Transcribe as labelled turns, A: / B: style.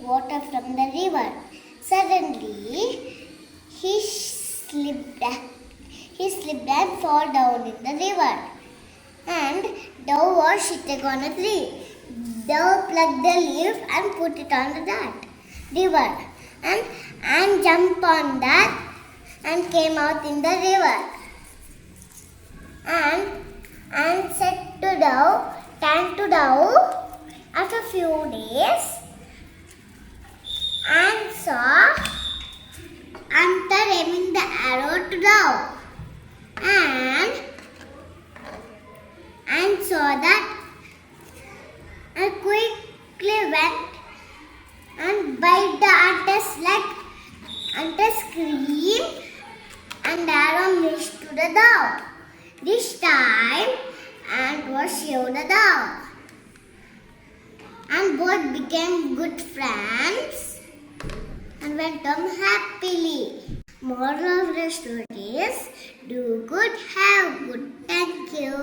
A: water from the river. Suddenly, he slipped and fell down in the river. And Dove was sitting on a tree. Dove plucked the leaf and put it on that river and jumped on that and came out in the river. And said to Dove, turned to Dove after a few days and saw Anta aiming the arrow to Dove and saw that and quickly went and bite the Anta's leg. Anta screamed and arrow missed to the Dove. This time Ant was saved the Dove. And both became good friends and went on happily. Moral of the story is, do good, have good. Thank you.